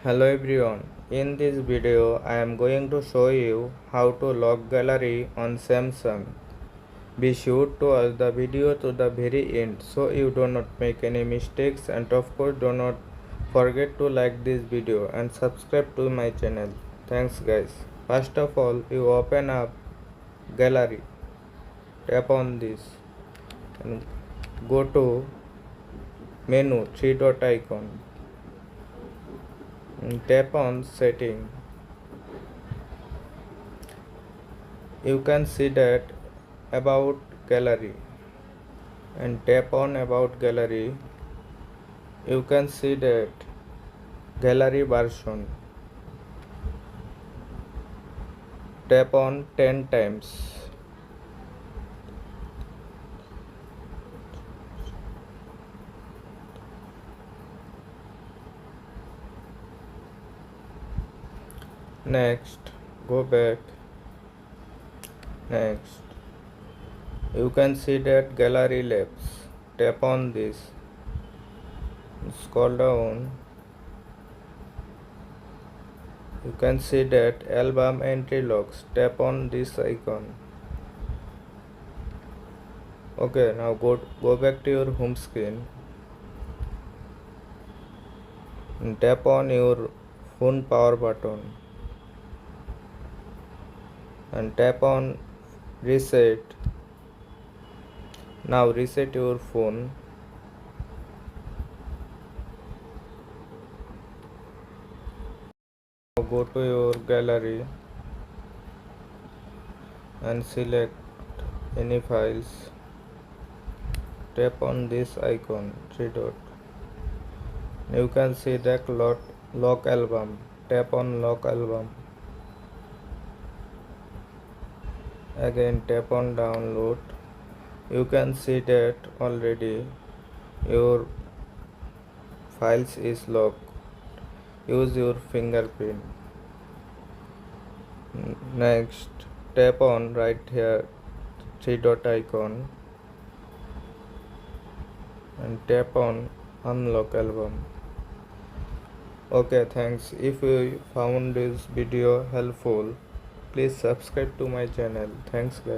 Hello everyone, in this video I am going to show you how to lock gallery on Samsung. Be sure to watch the video to the very end so you do not make any mistakes, and of course do not forget to like this video and subscribe to my channel. Thanks guys. First of all, you open up gallery, tap on this and go to menu 3 dot icon and tap on setting. You can see that about gallery and tap on about gallery. You can see that gallery version. Tap on 10 times. Next, go back. Next, you can see that gallery labs. Tap on this. Scroll down. You can see that album entry logs. Tap on this icon. Okay, now go back to your home screen and tap on your phone power button and tap on reset. Now reset your phone. Now go to your gallery and select any files. Tap on this icon 3 dot. You can see that lock album. Tap on lock album. Again tap on download. You can see that already your files is locked. Use your fingerprint. Next, tap on right here 3 dot icon and tap on unlock album. Okay, thanks. If you found this video helpful, please subscribe to my channel. Thanks guys.